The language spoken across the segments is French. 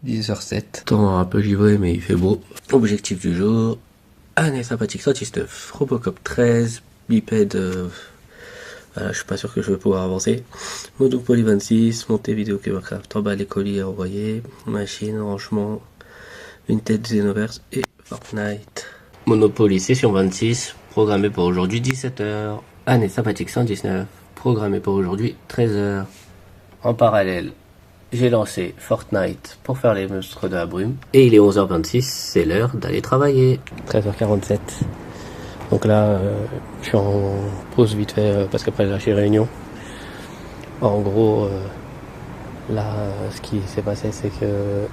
10h07. Temps un peu givré mais il fait beau. Objectif du jour. Année sympathique 119. Robocop 13. Biped. Voilà, je suis pas sûr que je vais pouvoir avancer. Monopoly 26. Montée vidéo Kevercraft. Emballer colis à envoyer. Machine. Rangement. Vinted Xenoverse et Fortnite. Monopoly session 26. Programmé pour aujourd'hui 17h. Année sympathique 119. Programmé pour aujourd'hui 13h. En parallèle, j'ai lancé Fortnite pour faire les monstres de la brume. Et il est 11h26, c'est l'heure d'aller travailler. 13h47. Donc là, je suis en pause vite fait parce qu'après j'ai réunion. En gros, là, ce qui s'est passé, c'est que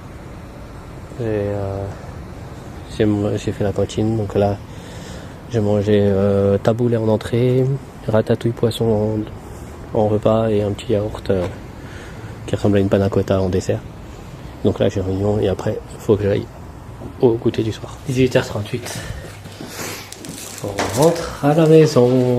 j'ai fait la cantine. Donc là, j'ai mangé taboulé en entrée, ratatouille poisson en repas et un petit yaourt qui ressemble à une panna cotta en dessert. Donc là j'ai réunion et après il faut que j'aille au goûter du soir. 18h38. On rentre à la maison.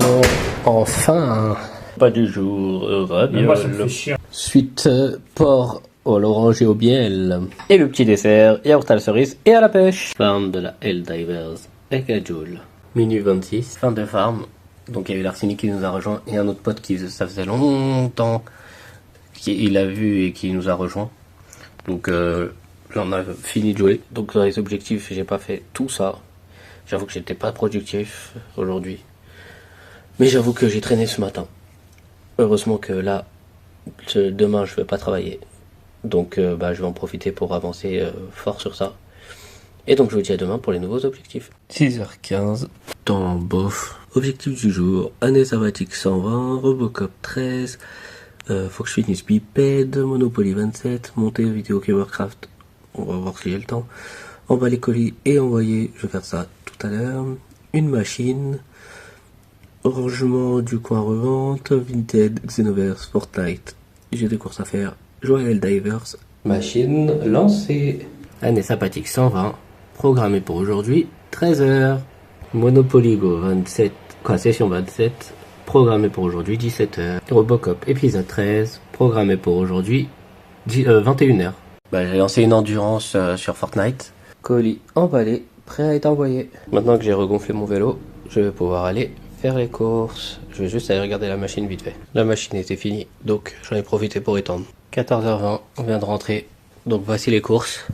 Enfin. Pas du jour. Moi ça me fait chier. Suite porc à l'orange et au miel. Et le petit dessert, yaourt à la cerise et à la pêche. Farm de la Helldivers avec la Joule. Minuit 26. Fin de farm. Donc il y a eu l'Arsini qui nous a rejoint et un autre pote qui ça faisait longtemps qu'il a vu et qui nous a rejoint. Donc j'en ai fini de jouer. Donc dans les objectifs j'ai pas fait tout ça. J'avoue que j'étais pas productif aujourd'hui. Mais j'avoue que j'ai traîné ce matin. Heureusement que là, demain je vais pas travailler. Donc je vais en profiter pour avancer fort sur ça. Et donc je vous dis à demain pour les nouveaux objectifs. 6h15, temps bof. Objectif du jour, année sabbatique 120, Robocop 13, faut que je finisse Biped, Monopoly 27, montée vidéo Kevercraft, on va voir si j'ai le temps, emballer colis et envoyer, je vais faire ça tout à l'heure, une machine, rangement du coin revente, Vinted, Xenoverse, Fortnite, j'ai des courses à faire, jouer à Helldivers, machine lancée, année sabbatique 120, programmé pour aujourd'hui 13h. Monopoly Go 27, session 27, programmé pour aujourd'hui 17h. Robocop épisode 13, programmé pour aujourd'hui 21h. J'ai lancé une endurance sur Fortnite. Colis emballé, prêt à être envoyé. Maintenant que j'ai regonflé mon vélo, je vais pouvoir aller faire les courses. Je vais juste aller regarder la machine vite fait. La machine était finie, donc j'en ai profité pour étendre. 14h20, on vient de rentrer. Donc voici les courses.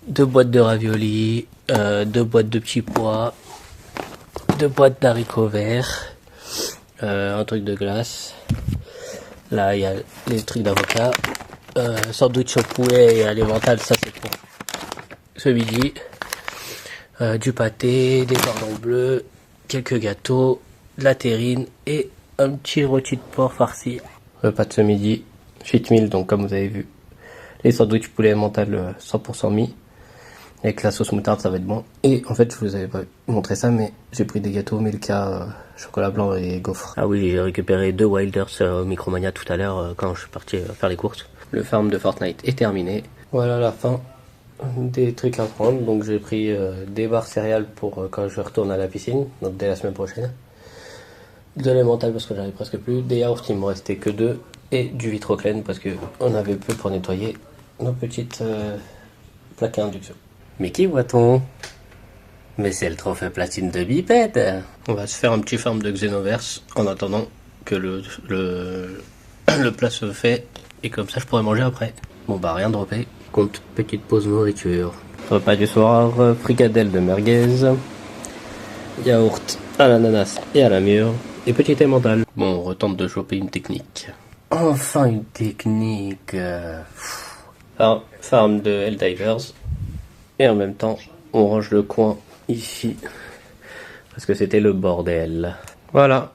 2 boîtes de raviolis, 2 boîtes de petits pois, 2 boîtes d'haricots verts, un truc de glace. Là, il y a les trucs d'avocat, sandwich au poulet et à l'émental, ça c'est pour ce midi. Du pâté, des cordons bleus, quelques gâteaux, de la terrine et un petit rôti de porc farci. Repas de ce midi, cheat meal, donc comme vous avez vu, les sandwichs poulet émental 100% mis. Avec la sauce moutarde, ça va être bon. Et en fait, je vous avais pas montré ça, mais j'ai pris des gâteaux Milka, chocolat blanc et gaufres. Ah oui, j'ai récupéré 2 Wilders au Micromania tout à l'heure quand je suis parti faire les courses. Le farm de Fortnite est terminé. Voilà la fin des trucs à prendre. Donc j'ai pris des barres céréales pour quand je retourne à la piscine, donc dès la semaine prochaine. De l'émental parce que j'avais presque plus. Des yaourts, il me restait que 2. Et du Vitroclen parce que on avait peu pour nettoyer nos petites plaques à induction. Mais qui voit-on? Mais c'est le trophée platine de Biped. On va se faire un petit farm de Xenoverse en attendant que le plat se fait. Et comme ça je pourrais manger après. Bon rien droppé. Compte petite pause nourriture. Repas du soir, fricadelle de merguez, yaourt à l'ananas et à la mûre. Et petit emmental. Bon, on retente de choper une technique. Enfin une technique. Alors, farm de Helldivers. Et en même temps, on range le coin ici. Parce que c'était le bordel. Voilà.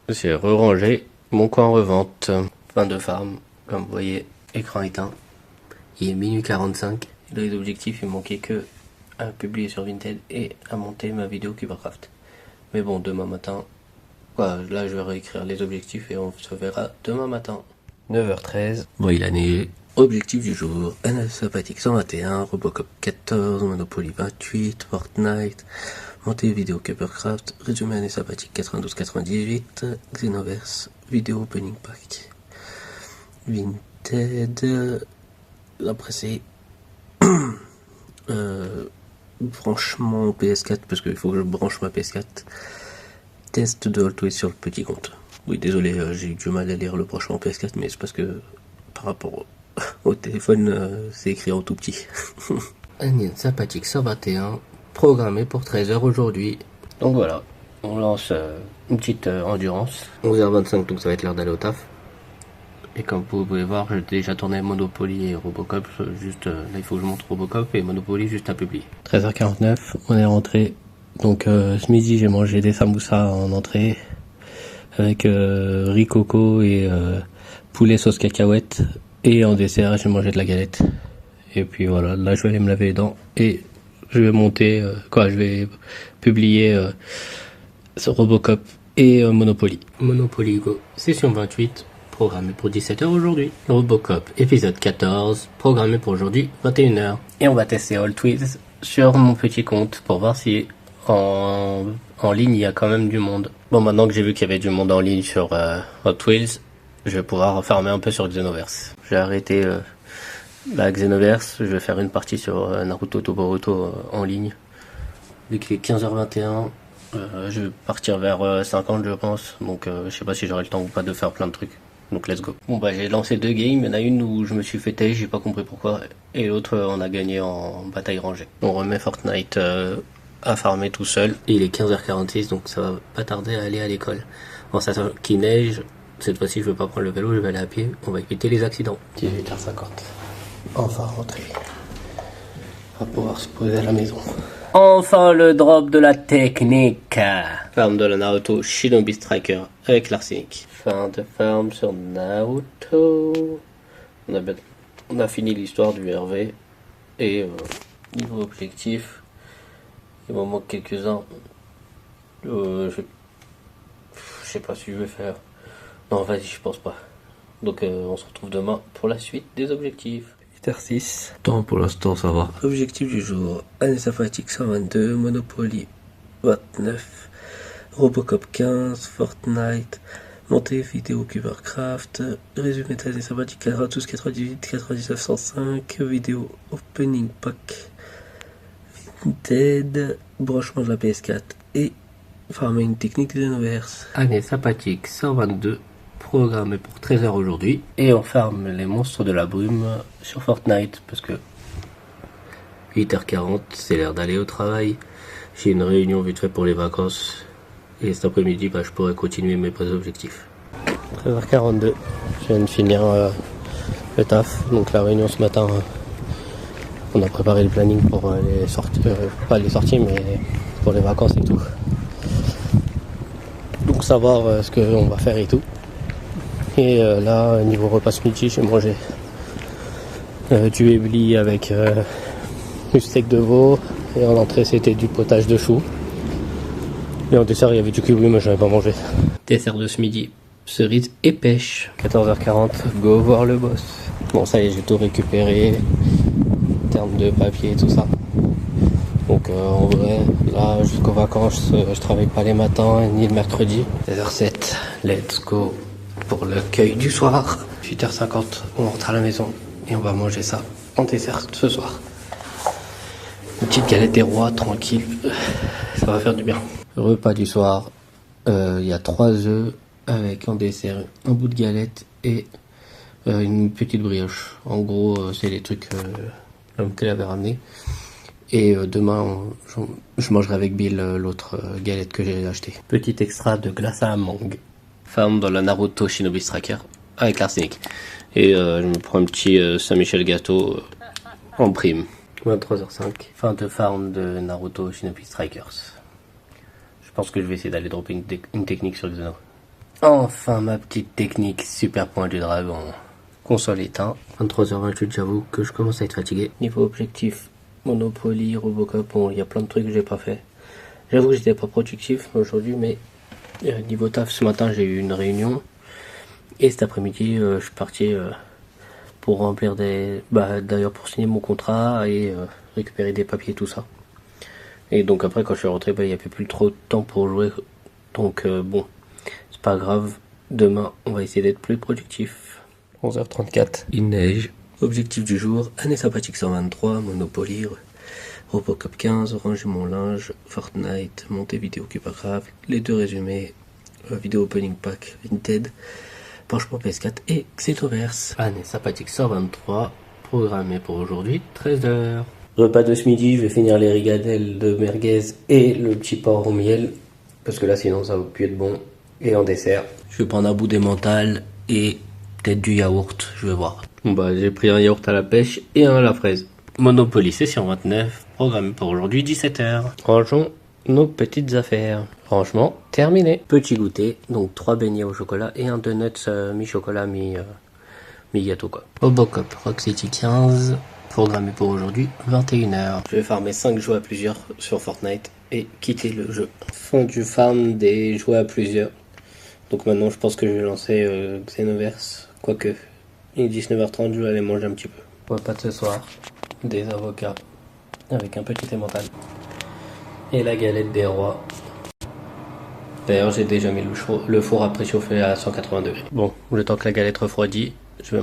J'ai re-rangé mon coin revente. Fin de farm. Comme vous voyez, écran éteint. Il est minuit 45. Dans les objectifs, il manquait que à publier sur Vinted et à monter ma vidéo Kevercraft. Mais bon, demain matin, là je vais réécrire les objectifs et on se verra demain matin. 9h13. Bon, il a neigé. Objectif du jour, année sympathique 121, Robocop 14, Monopoly 28, Fortnite, montée vidéo Kevercraft, résumé année sympathique 92-98, Xenoverse, vidéo opening pack, Vinted, la pressée Branchement PS4, parce qu'il faut que je branche ma PS4. Test de Hot Wheels sur le petit compte. Oui, désolé, j'ai eu du mal à lire le branchement PS4, mais c'est parce que par rapport au téléphone, c'est écrit en tout petit. Onion sympathique 121, programmé pour 13h aujourd'hui. Donc voilà, on lance une petite endurance. 11h25, donc ça va être l'heure d'aller au taf. Et comme vous pouvez voir, j'ai déjà tourné Monopoly et Robocop. Juste là, il faut que je montre Robocop et Monopoly juste à publier. 13h49, on est rentré. Donc ce midi, j'ai mangé des samoussas en entrée avec riz coco et poulet sauce cacahuète. Et en dessert, j'ai mangé de la galette. Et puis voilà, là, je vais aller me laver les dents et je vais monter, je vais publier sur Robocop et Monopoly. Monopoly Go, session 28. Programmé pour 17h aujourd'hui. Robocop, épisode 14, programmé pour aujourd'hui, 21h. Et on va tester Hot Wheels sur mon petit compte pour voir si en ligne il y a quand même du monde. Bon, maintenant que j'ai vu qu'il y avait du monde en ligne sur Hot Wheels, je vais pouvoir farmer un peu sur Xenoverse. J'ai arrêté la Xenoverse, je vais faire une partie sur Naruto Boruto en ligne. Vu qu'il est 15h21, je vais partir vers 50 je pense, donc je sais pas si j'aurai le temps ou pas de faire plein de trucs. Donc let's go. Bon j'ai lancé 2 games, il y en a une où je me suis fait têche, j'ai pas compris pourquoi, et l'autre on a gagné en bataille rangée. On remet Fortnite à farmer tout seul, et il est 15h46 donc ça va pas tarder à aller à l'école. Bon ça sent qu'il neige, cette fois-ci je vais pas prendre le vélo, je vais aller à pied, on va éviter les accidents. 18h50, enfin rentré. On va pouvoir se poser à la maison. Enfin le drop de la technique. Farm de la Naruto Shinobi Striker avec l'arsenic. Fin de farm sur Naruto. On a fini l'histoire du RV. Et niveau objectif, il m'en manque quelques-uns. Je sais pas si je vais faire. Non vas-y, je pense pas. Donc on se retrouve demain pour la suite des objectifs. 8h06. Temps pour l'instant ça va. Objectif du jour, année sympathique 122, Monopoly 29, Robocop 15, Fortnite, montée vidéo Cubercraft, résumé d'année sympathique 92, 98, 99, 105, vidéo opening pack, Vinted, branchement de la PS4 et farming technique des Xenoverse. Année sympathique 122. Programmé pour 13h aujourd'hui. Et on farme les monstres de la brume sur Fortnite parce que 8h40, c'est l'heure d'aller au travail. J'ai une réunion vite fait pour les vacances. Et cet après-midi, je pourrais continuer mes vrais objectifs. 13h42, je viens de finir le taf. Donc la réunion ce matin, on a préparé le planning pour les sorties, pas les sorties, mais pour les vacances et tout. Donc savoir ce qu'on va faire et tout. Et là, niveau repas ce midi, j'ai mangé du ébli avec du steak de veau. Et en entrée, c'était du potage de chou. Et en dessert, il y avait du kiwi, mais je n'avais pas mangé. Dessert de ce midi, cerise et pêche. 14h40, go voir le boss. Bon, ça y est, j'ai tout récupéré. En termes de papier et tout ça. Donc en vrai, là, jusqu'aux vacances, je travaille pas les matins ni le mercredi. 16h07, let's go. Pour l'accueil du soir. 8h50, on rentre à la maison et on va manger ça en dessert ce soir. Une petite galette des rois, tranquille, ça va faire du bien. Repas du soir, il y a 3 œufs avec en dessert un bout de galette et une petite brioche. En gros, c'est les trucs qu'elle avait ramené. Et demain, je mangerai avec Bill l'autre galette que j'ai achetée. Petit extra de glace à mangue. Farm dans la Naruto Shinobi Striker avec l'arsenic. Et je me prends un petit Saint-Michel gâteau en prime. 23h05. Fin de farm de Naruto Shinobi Strikers. Je pense que je vais essayer d'aller dropper une technique sur Xeno. Enfin ma petite technique super point du dragon. Console éteint. 23h28, j'avoue que je commence à être fatigué. Niveau objectif, Monopoly, Robocop, bon il y a plein de trucs que j'ai pas fait. J'avoue que j'étais pas productif aujourd'hui, mais niveau taf, ce matin j'ai eu une réunion et cet après-midi je suis parti pour remplir d'ailleurs pour signer mon contrat et récupérer des papiers tout ça. Et donc après quand je suis rentré, il n'y avait plus trop de temps pour jouer. Donc bon, c'est pas grave. Demain on va essayer d'être plus productif. 11h34, il neige. Objectif du jour, année sympathique 123, Monopoly, Robocop 15, ranger mon linge, Fortnite, monter vidéo qui est pas grave, les 2 résumés, vidéo opening pack Vinted, branchement PS4 et Xenoverse. Année sympathique 123, programmé pour aujourd'hui 13h. Repas de ce midi, je vais finir les rigadelles de merguez et le petit porc au miel, parce que là sinon ça va plus être bon. Et en dessert, je vais prendre un bout d'emmental et peut-être du yaourt, je vais voir. Bon bah j'ai pris un yaourt à la pêche et un à la fraise. Monopoly session 29, programmé pour aujourd'hui 17h. Rangeons nos petites affaires. Rangement terminé. Petit goûter, donc 3 beignets au chocolat et un donuts mi-chocolat mi-gâteau quoi. Robocop Rock City 15, programmé pour aujourd'hui 21h. Je vais farmer 5 jouets à plusieurs sur Fortnite et quitter le jeu. Fin du farm des jouets à plusieurs. Donc maintenant je pense que je vais lancer Xenoverse, quoique il est 19h30, je vais aller manger un petit peu. Repas de ce soir, des avocats avec un petit emmental et la galette des rois. D'ailleurs j'ai déjà mis le four à préchauffer à 180 degrés. Bon, le temps que la galette refroidit, je vais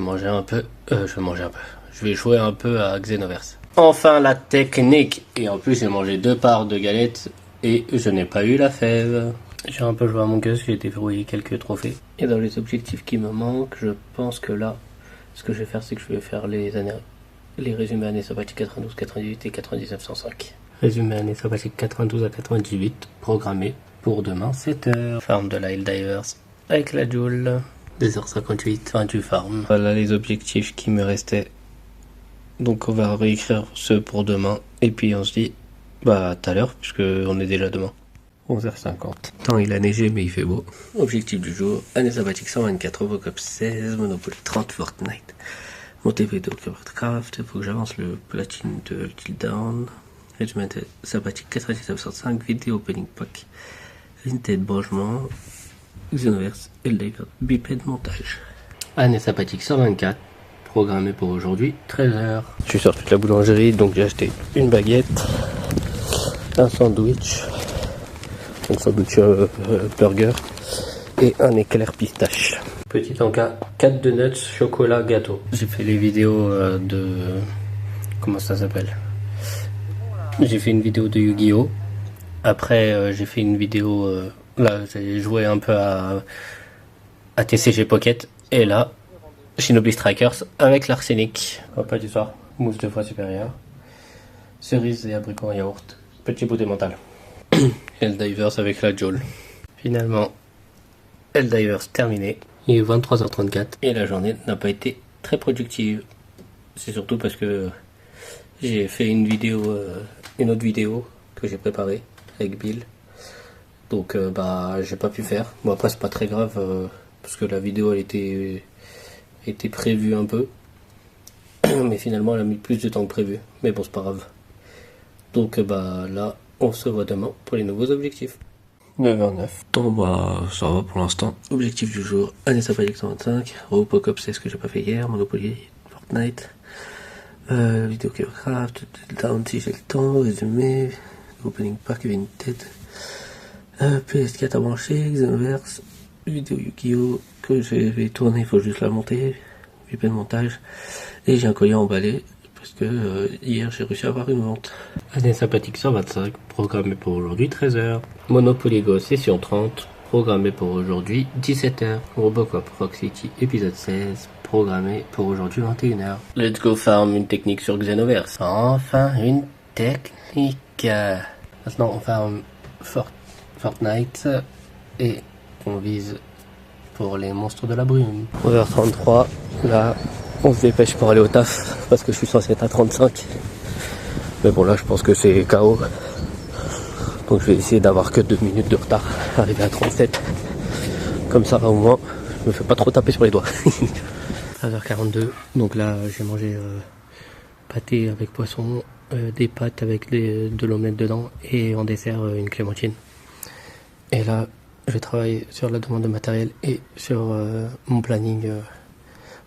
jouer un peu à Xenoverse. Enfin la technique. Et en plus j'ai mangé 2 parts de galettes et je n'ai pas eu la fève. J'ai un peu joué à mon Us, j'ai déverrouillé quelques trophées. Et dans les objectifs qui me manquent, je pense que là, ce que je vais faire, c'est que je vais faire les résumés années sabbatiques 92, 98 et 99 105. Résumé années sabbatiques 92 à 98, programmé pour demain 7h. Farm de la Helldivers avec la Joule. 2h58, fin du farm. Voilà les objectifs qui me restaient. Donc on va réécrire ceux pour demain. Et puis on se dit, bah tout à l'heure, puisque on est déjà demain. 11h50. Tant il a neigé mais il fait beau. Objectif du jour, année sabbatique 124, Robocop 16, Monopoly 30, Fortnite. Monter vidéo Craft, il faut que j'avance le platine de Till Down. Résumé sabbatique 9705, vidéo opening pack. Vinted branchement. Xenoverse, Helldivers, biped montage. Année sabbatique 124, programmé pour aujourd'hui 13h. Je suis sorti de la boulangerie, donc j'ai acheté une baguette, un sandwich burger et un éclair pistache. Petit encas, 4 donuts, chocolat, gâteau. J'ai fait les vidéos comment ça s'appelle? J'ai fait une vidéo de Yu-Gi-Oh! Après j'ai fait une vidéo... là j'ai joué un peu à TCG Pocket. Et là, Shinobi Strikers avec l'arsenic. Repas du soir, mousse 2 fois supérieure. Cerises et abricots en yaourt. Petit bout d'emmental. Helldivers avec la Joule. Finalement, Helldivers terminé. Il est 23h34 et la journée n'a pas été très productive. C'est surtout parce que j'ai fait une autre vidéo que j'ai préparée avec Bill. Donc j'ai pas pu faire. Bon après c'est pas très grave parce que la vidéo elle était prévue un peu. Mais finalement elle a mis plus de temps que prévu. Mais bon c'est pas grave. Donc là on se voit demain pour les nouveaux objectifs. 9h09. Bon ça va pour l'instant. Objectif du jour, année sabbatique 125, Robocop c'est ce que j'ai pas fait hier, Monopoly, Fortnite, vidéo Craft, Down si j'ai le temps, résumé, opening pack Vinted, PS4 à brancher, Xenoverse, vidéo Yu-Gi-Oh! Que je vais tourner, il faut juste la monter, vipé de montage, et j'ai un collier emballé. Parce que hier j'ai réussi à avoir une vente. Année sympathique 125, programmé pour aujourd'hui 13h. Monopoly Go session 30, programmé pour aujourd'hui 17h. Robocop Rock City épisode 16, programmé pour aujourd'hui 21h. Let's go farm une technique sur Xenoverse. Enfin une technique. Maintenant on farm Fortnite et on vise pour les monstres de la brume. 11h33, là on se dépêche pour aller au taf parce que je suis censé être à 35. Mais bon là je pense que c'est KO. Donc je vais essayer d'avoir que 2 minutes de retard. Arriver à 37. Comme ça au moins je me fais pas trop taper sur les doigts. 13h42. Donc là j'ai mangé pâté avec poisson, des pâtes avec de l'omelette dedans et en dessert une clémentine. Et là je vais travailler sur la demande de matériel et sur mon planning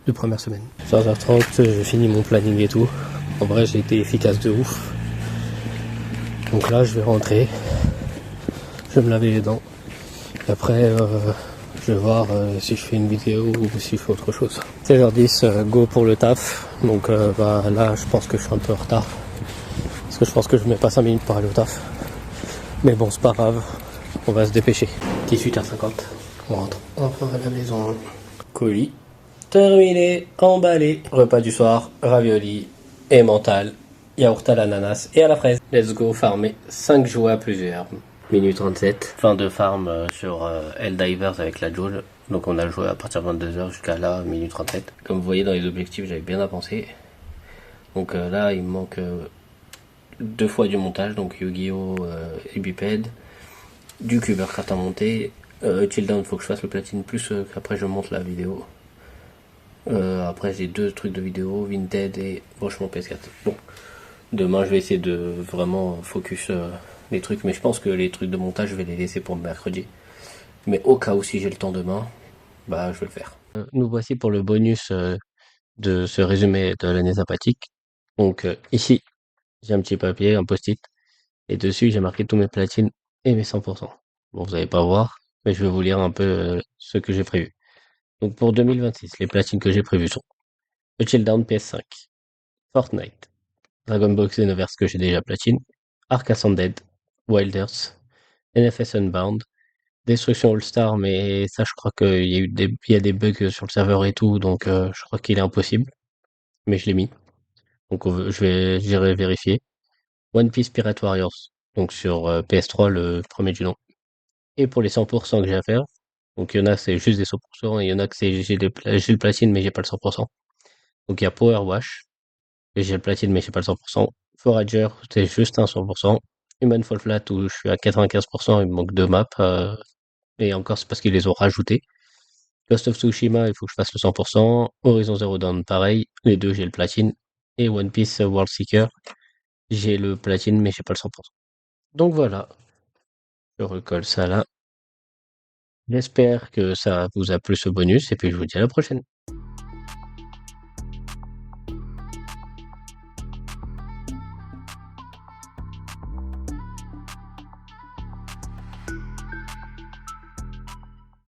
de première semaine. 15h30, j'ai fini mon planning et tout. En vrai, j'ai été efficace de ouf. Donc là, je vais rentrer. Je vais me laver les dents. Et après, je vais voir si je fais une vidéo ou si je fais autre chose. 16h10, go pour le taf. Donc là, je pense que je suis un peu en retard. Parce que je pense que je mets pas 5 minutes pour aller au taf. Mais bon, c'est pas grave. On va se dépêcher. 18h50. On rentre enfin à la maison. Colis. Terminé. Emballé. Repas du soir. Ravioli. Et mental. Yaourt à l'ananas et à la fraise. Let's go farmer 5 jouets à plusieurs. Minute 37. Fin de farm sur Helldivers avec la Joule. Donc on a joué à partir de 22h jusqu'à là, minute 37. Comme vous voyez dans les objectifs, j'avais bien avancé. Donc là, il me manque 2 fois du montage. Donc Yu-Gi-Oh! Et Biped. Du Cubercraft à monter. Chill down, faut que je fasse le platine plus qu'après je monte la vidéo. Après j'ai 2 trucs de vidéo, Vinted et franchement PS4. Bon, demain je vais essayer de vraiment focus les trucs, mais je pense que les trucs de montage je vais les laisser pour mercredi. Mais au cas où si j'ai le temps demain, bah je vais le faire. Nous voici pour le bonus de ce résumé de l'année sympathique. Donc ici j'ai un petit papier, un post-it, et dessus j'ai marqué tous mes platines et mes 100%. Bon, vous n'allez pas voir, mais je vais vous lire un peu ce que j'ai prévu. Donc pour 2026, les platines que j'ai prévues sont The Chilldown PS5, Fortnite, Dragon Ball Xenoverse que j'ai déjà platine, Ark Ascended, Wilders, NFS Unbound, Destruction All-Star, mais ça je crois qu'il y a il y a des bugs sur le serveur et tout, donc je crois qu'il est impossible, mais je l'ai mis. Donc j'irai vérifier. One Piece Pirate Warriors, donc sur PS3 le premier du nom. Et pour les 100% que j'ai à faire, donc il y en a c'est juste des 100%, et il y en a que j'ai le platine mais j'ai pas le 100%. Donc il y a Power Wash, et j'ai le platine mais j'ai pas le 100%. Forager, c'est juste un 100%. Human Fall Flat où je suis à 95%, il me manque 2 maps, et encore c'est parce qu'ils les ont rajoutés. Ghost of Tsushima, il faut que je fasse le 100%. Horizon Zero Dawn, pareil, les deux j'ai le platine. Et One Piece World Seeker, j'ai le platine mais j'ai pas le 100%. Donc voilà, je recolle ça là. J'espère que ça vous a plu ce bonus et puis je vous dis à la prochaine.